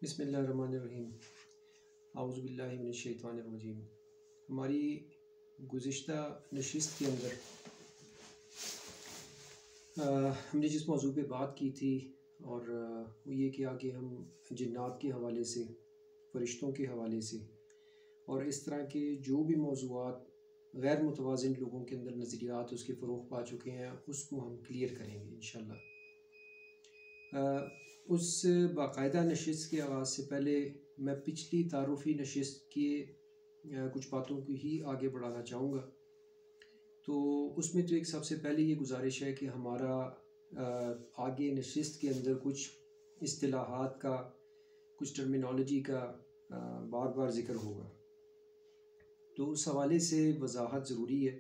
बिस्मिल्लाहिर्रहमानिर्रहीम। आऊज़ुबिल्लाहि मिनश्शैतानिर्रजीम। हमारी गुज़िश्ता नशिस्त के अंदर हमने जिस मौजू पे बात की थी और वो ये किया कि हम जिन्नात के हवाले से, फ़रिश्तों के हवाले से और इस तरह के जो भी मौज़ूआत गैर मुतवाज़िन लोगों के अंदर नज़रियात उसके फ़रोग़ पा चुके हैं, उसको हम क्लियर करेंगे इंशाअल्लाह। उस बाकायदा नशिस्त के आगाज़ से पहले मैं पिछली तारुफ़ी नशिस्त के कुछ बातों को ही आगे बढ़ाना चाहूँगा। तो उसमें तो एक सबसे पहले ये गुजारिश है कि हमारा आगे नशिस्त के अंदर कुछ इस्तिलाहात का, कुछ टर्मिनोलॉजी का बार बार ज़िक्र होगा। तो उस हवाले से वजाहत ज़रूरी है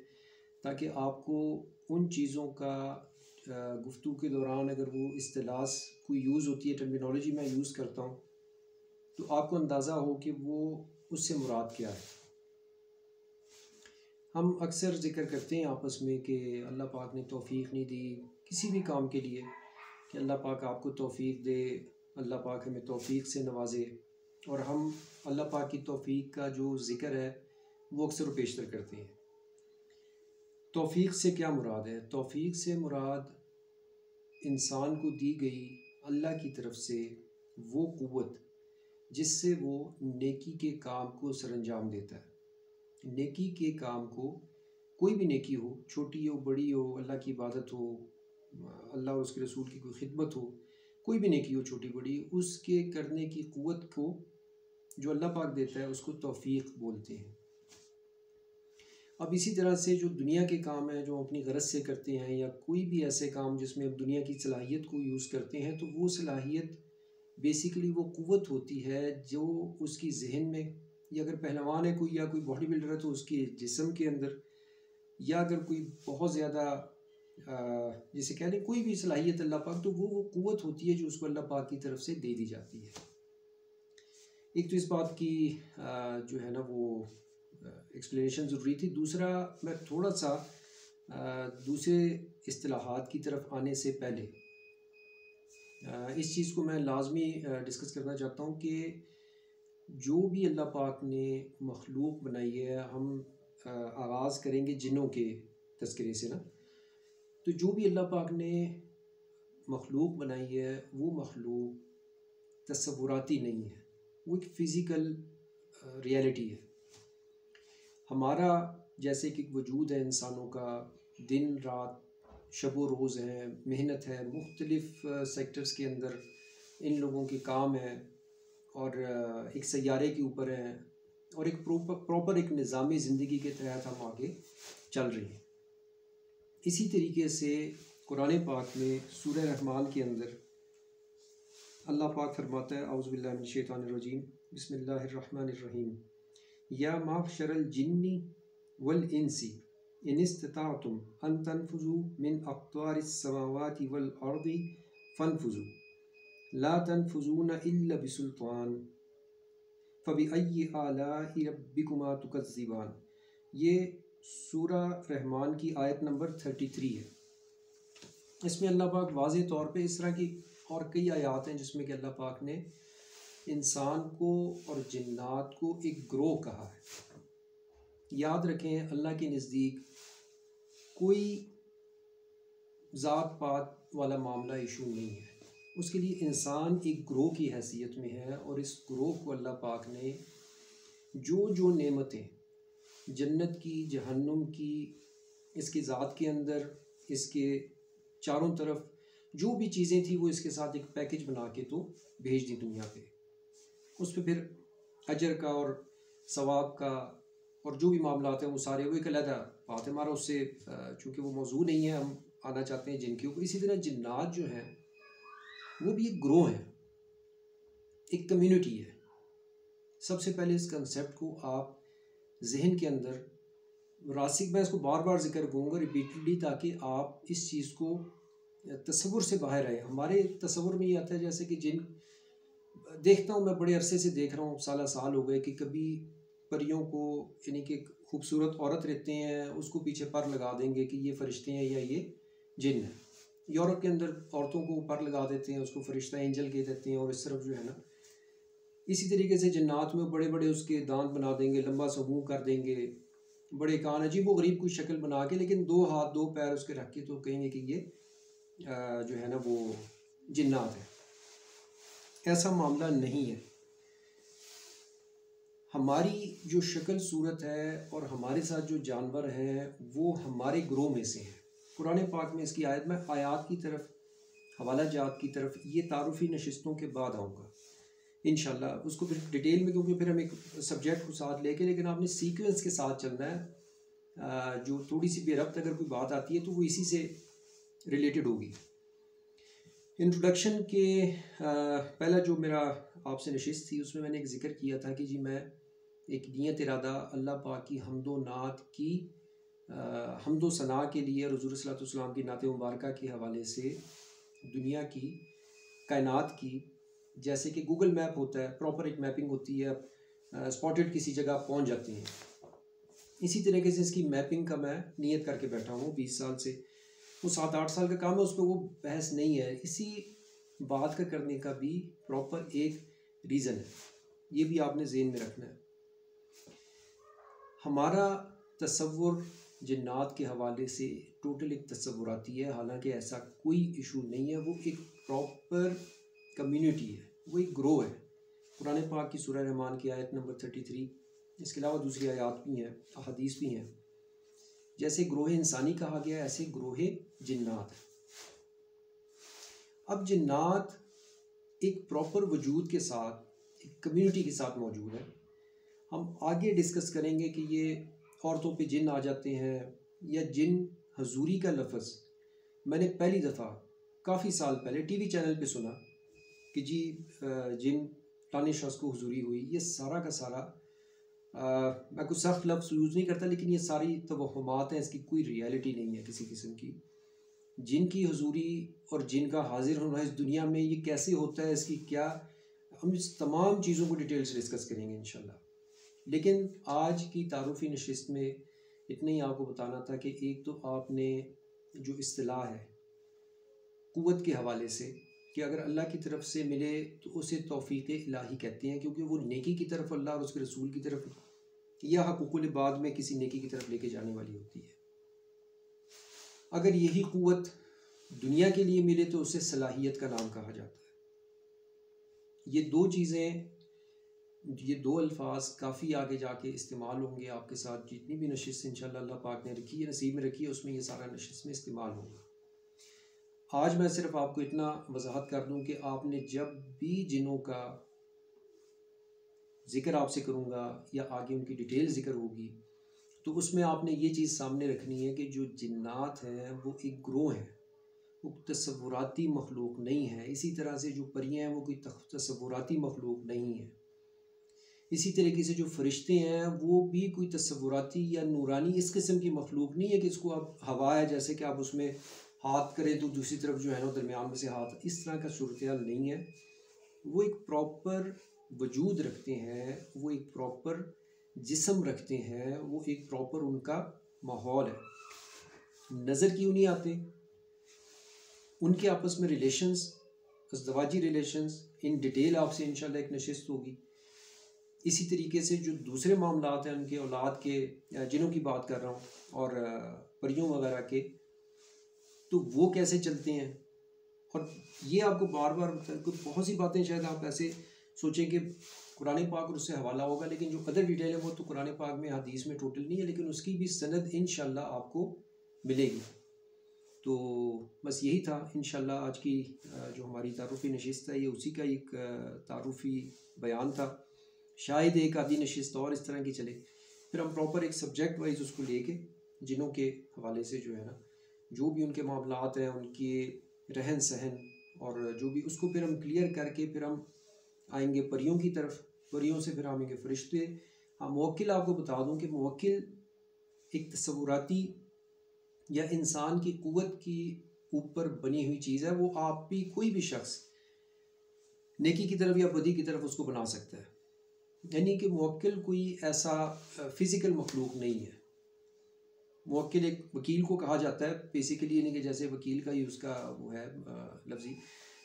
ताकि आपको उन चीज़ों का गुफ्तगू के दौरान अगर वो इस्तिलाह कोई यूज़ होती है, टर्मिनोलॉजी मैं यूज़ करता हूँ, तो आपको अंदाज़ा हो कि वो उससे मुराद क्या है। हम अक्सर ज़िक्र करते हैं आपस में कि अल्लाह पाक ने तौफ़ीक़ नहीं दी किसी भी काम के लिए कि अल्लाह पाक आपको तौफ़ीक़ दे, अल्लाह पाक हमें तौफ़ीक़ से नवाजे। और हम अल्लाह पाक की तौफ़ीक़ का जो ज़िक्र है वो अक्सर पेशतर करते हैं। तौफ़ीक़ से क्या मुराद है? तौफ़ीक़ से मुराद इंसान को दी गई अल्लाह की तरफ से वो क़ुव्वत जिससे वो नेकी के काम को सरअंजाम देता है। नेकी के काम को, कोई भी नेकी हो, छोटी हो बड़ी हो, अल्लाह की इबादत हो, अल्लाह और उसके रसूल की कोई खिदमत हो, कोई भी नेकी हो छोटी बड़ी, उसके करने की क़ुव्वत को जो अल्लाह पाक देता है उसको तौफ़ीक़ बोलते हैं। अब इसी तरह से जो दुनिया के काम हैं जो अपनी गरज से करते हैं या कोई भी ऐसे काम जिसमें अब दुनिया की सलाहियत को यूज़ करते हैं, तो वो सलाहियत बेसिकली वो क़ुव्वत होती है जो उसकी ज़हन में, या अगर पहलवान है कोई या कोई बॉडी बिल्डर है तो उसके जिस्म के अंदर, या अगर कोई बहुत ज़्यादा जिसे कह लें कोई भी सलाहियत अल्लाह पाक, तो वो क़ुव्वत होती है जो उसको अल्लाह पाक की तरफ से दे दी जाती है। एक तो इस बात की जो है ना वो एक्सप्लेनेशन ज़रूरी थी। दूसरा, मैं थोड़ा सा दूसरे इस्तिलाहात की तरफ आने से पहले इस चीज़ को मैं लाजमी डिस्कस करना चाहता हूँ कि जो भी अल्लाह पाक ने मखलूक बनाई है, हम आगाज़ करेंगे जिन्नों के तज़किरे से ना, तो जो भी अल्लाह पाक ने मखलूक बनाई है वो मखलूक तसव्वुराती नहीं है, वो एक फ़िज़िकल रियलिटी है। हमारा जैसे कि वजूद है इंसानों का, दिन रात शब व रोज़ है, मेहनत है, मुख्तलिफ़ सेक्टर्स के अंदर इन लोगों के काम हैं और एक सैयारे के ऊपर हैं और एक प्रॉपर एक निज़ामी ज़िंदगी के तहत हम आगे चल रहे हैं। इसी तरीके से कुरान पाक में सूरह रहमान के अंदर अल्लाह पाक फरमाता है, औज़ुबिल्लाहि मिनश्शैतानिर्रजीम, बिस्मिल्लाहिर्रहमानिर्रहीम, या माशरल जिन्नी वल इंसी इनिस्तताअतुम अन तनफुज़ू मिन अक़तारिस समावाति वल अर्दि फनफुज़ू ला तनफुज़ूना इल्ला बिसुल्तान फ़बिअय्यि आलाइ रब्बिकुमा तुकज़्ज़िबान। ये सूरह रहमान की आयत नंबर 33 है। इसमें अल्लाह पाक वाज़ेह तौर पे, इस तरह की और कई आयात हैं जिसमें कि अल्लाह पाक ने इंसान को और जिन्नात को एक ग्रोह कहा है। याद रखें, अल्लाह के नज़दीक कोई ज़ात पात वाला मामला इशू नहीं है, उसके लिए इंसान एक ग्रोह की हैसियत में है। और इस ग्रोह को अल्लाह पाक ने जो जो नेमतें जन्नत की, जहन्नुम की, इसकी ज़ात के अंदर, इसके चारों तरफ जो भी चीज़ें थी वो इसके साथ एक पैकेज बना के तो भेज दी दुनिया पे। उस पर फिर अजर का और सवाब का और जो भी मामला हैं वो सारे, वो एक अलग बात है, हमारा उससे चूँकि वो मौजू नहीं है, हम आना चाहते हैं जिनके ऊपर। इसी तरह जिन्नात जो हैं वो भी एक ग्रोह है, एक कम्युनिटी है। सबसे पहले इस कंसेप्ट को आप जहन के अंदर रासिक, मैं इसको बार बार जिक्र करूँगा रिपीटेडली, ताकि आप इस चीज़ को तसव्वुर से बाहर आए। हमारे तसव्वुर में ये आता है जैसे कि जिन देखता हूँ मैं, बड़े अरसे से देख रहा हूँ, साल हो गए, कि कभी परियों को, यानी कि खूबसूरत औरत रहते हैं उसको पीछे पर लगा देंगे कि ये फरिश्ते हैं या ये जिन है। यूरोप के अंदर औरतों को पर लगा देते हैं, उसको फरिश्ता एंजल कह देते हैं। और इस तरफ जो है ना इसी तरीके से जन्नात में बड़े बड़े उसके दांत बना देंगे, लंबा सा मुँह कर देंगे, बड़े कान, अजीब व गरीब कोई शक्ल बना के, लेकिन 2 हाथ 2 पैर उसके रख के तो कहेंगे कि ये जो है ना वो जिन्नात है। ऐसा मामला नहीं है। हमारी जो शक्ल सूरत है और हमारे साथ जो जानवर हैं वो हमारे ग्रोह में से हैं। कुरान पाक में इसकी आयत में आयात की तरफ, हवाला जात की तरफ, ये तारुफ़ी नशिस्तों के बाद आऊँगा इंशाल्लाह, उसको फिर डिटेल में, क्योंकि फिर हम एक सब्जेक्ट को साथ लेके, लेकिन आपने सीक्वेंस के साथ चलना है। जो थोड़ी सी बेरब्त अगर कोई बात आती है तो वो इसी से रिलेटेड होगी। इंट्रोडक्शन के पहला जो मेरा आपसे नशिस्त थी उसमें मैंने एक ज़िक्र किया था कि जी मैं एक नियत इरादा अल्लाह पाक की हम्दो नात की हम्दो सना के लिए और हुज़ूर सल्लल्लाहु अलैहि वसल्लम की नात मुबारका के हवाले से दुनिया की, कायनात की, जैसे कि गूगल मैप होता है, प्रॉपर एक मैपिंग होती है, स्पॉटेड किसी जगह आप पहुँच जाते हैं, इसी तरीके से इसकी मैपिंग का मैं नियत करके बैठा हूँ 20 साल से। वो 7-8 साल का काम है, उस पर वो बहस नहीं है। इसी बात का करने का भी प्रॉपर एक रीज़न है, ये भी आपने ज़हन में रखना है। हमारा तसव्वुर जिन्नात के हवाले से टोटल एक तसव्वुराती है, हालांकि ऐसा कोई इशू नहीं है। वो एक प्रॉपर कम्युनिटी है, वो एक ग्रोह है। कुरान पाक की सूरह रहमान की आयत नंबर 33, इसके अलावा दूसरी आयात भी हैं, अहादीस भी हैं। जैसे ग्रोह इंसानी कहा गया, ऐसे ग्रोह जिन्नात है। अब जिन्नात एक प्रॉपर वजूद के साथ, एक कम्युनिटी के साथ मौजूद है। हम आगे डिस्कस करेंगे कि ये औरतों पे जिन आ जाते हैं या जिन हजूरी का लफ्ज़ मैंने पहली दफ़ा काफ़ी साल पहले टीवी चैनल पे सुना कि जी जिन फलाने शख्स को हुजूरी हुई। ये सारा का सारा मैं कुछ सख्त लफ्ज़ यूज़ नहीं करता, लेकिन ये सारी तवहुमात हैं, इसकी कोई रियलिटी नहीं है किसी किस्म की। जिन की हुजूरी और जिन का हाजिर होना इस दुनिया में ये कैसे होता है, इसकी क्या, हम इस तमाम चीज़ों को डिटेल से डिस्कस करेंगे इंशाल्लाह। लेकिन आज की तारुफ़ी नशिस्त में इतना ही आपको बताना था कि एक तो आपने जो इस्तिलाह है क़ुव्वत के हवाले से कि अगर अल्लाह की तरफ से मिले तो उसे तौफ़ीक़ इलाही कहते हैं, क्योंकि वो नेकी की तरफ अल्लाह और उसके रसूल की तरफ या हक़ूक़ुल इबाद में किसी नेकी की तरफ लेके जाने वाली होती है। अगर यही क़ुव्वत दुनिया के लिए मिले तो उसे सलाहियत का नाम कहा जाता है। ये दो चीज़ें, ये दो अल्फाज काफ़ी आगे जाके इस्तेमाल होंगे आपके साथ। जितनी भी नशिस्त इंशाअल्लाह अल्लाह पाक ने रखी है, नसीब में रखी है, उसमें ये सारा नशिस्त में इस्तेमाल होगा। आज मैं सिर्फ आपको इतना वजाहत कर दूं कि आपने जब भी जिनों का ज़िक्र आपसे करूँगा या आगे उनकी डिटेल ज़िक्र होगी तो उसमें आपने ये चीज़ सामने रखनी है कि जो जिन्नात हैं वो एक ग्रोह है, वो तसव्वुराती मखलूक नहीं है। इसी तरह से जो परियां हैं वो कोई तसव्वुराती मखलूक नहीं है। इसी तरीके से जो फरिश्ते हैं वो भी कोई तसव्वुराती या नूरानी इस किस्म की मखलूक नहीं है कि इसको आप हवा है जैसे कि आप उसमें हाथ करें तो दूसरी तरफ जो है ना दरमियान में से हाथ, इस तरह का सूरत हाल नहीं है। वो एक प्रॉपर वजूद रखते हैं, वो एक प्रॉपर जिस्म रखते हैं, वो एक प्रॉपर उनका माहौल है। नज़र क्यों नहीं आते? उनके आपस में रिलेशंस, अज़दवाजी रिलेशंस, इन डिटेल आपसे इंशाल्लाह एक नशिस्त होगी। इसी तरीके से जो दूसरे मामलात हैं उनके औलाद के, जिनों की बात कर रहा हूँ, और परियों वगैरह के, तो वो कैसे चलते हैं। और ये आपको बार बार बहुत सी बातें शायद आप ऐसे सोचें कि कुरान पाक और उससे हवाला होगा, लेकिन जो अदर डिटेल है वो तो कुरान पाक में, हदीस में टोटल नहीं है, लेकिन उसकी भी सनद इंशाल्लाह आपको मिलेगी। तो बस यही था इंशाल्लाह आज की जो हमारी तारुफ़ी नशिस्त है, ये उसी का एक तारुफ़ी बयान था। शायद एक आधी नशिस्त और इस तरह की चले, फिर हम प्रॉपर एक सब्जेक्ट वाइज उसको लेके जिनों के हवाले से जो है ना, जो भी उनके मामलात हैं, उनके रहन सहन और जो भी, उसको फिर हम क्लियर करके फिर हम आएंगे परियों की तरफ। परियों से फिर आएंगे फरिश्ते। हाँ, मुवक्किल आपको बता दूं कि मुवक्किल एक तसव्वुराती या इंसान की क़ुव्वत की ऊपर बनी हुई चीज़ है। वो आप भी, कोई भी शख्स नेकी की तरफ या बदी की तरफ उसको बना सकता है। यानी कि मुवक्किल कोई ऐसा फ़िज़िकल मखलूक नहीं है। मुवक्किल एक वकील को कहा जाता है बेसिकली, यानी कि जैसे वकील का ही उसका वो है लफ्ज़ी,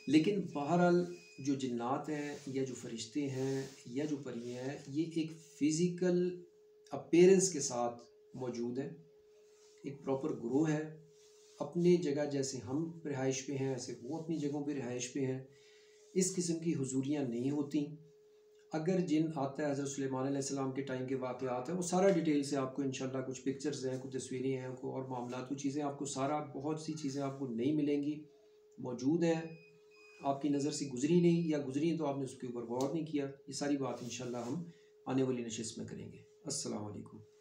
लेकिन बहरहाल जो जिन्नात हैं या जो फरिश्ते हैं या जो परियां हैं, ये एक फ़िज़िकल अपीयरेंस के साथ मौजूद हैं, एक प्रॉपर ग्रोह है। अपनी जगह जैसे हम रिहाइश पे हैं, ऐसे वो अपनी जगहों पे रिहाइश पे हैं। इस किस्म की हुजूरियाँ नहीं होती। अगर जिन आता है हज़रत सुलेमान अलैहिस्सलाम के टाइम के वाक़यात हैं, वो सारा डिटेल से आपको इंशाल्लाह, कुछ पिक्चर्स हैं, कुछ तस्वीरें हैं, को और मामलात, वो चीज़ें आपको सारा, बहुत सी चीज़ें आपको नहीं मिलेंगी, मौजूद हैं, आपकी नज़र से गुजरी नहीं, या गुजरी तो आपने उसके ऊपर गौर नहीं किया। ये सारी बात इंशाल्लाह हम आने वाली नशिस्त में करेंगे। अस्सलाम वालेकुम।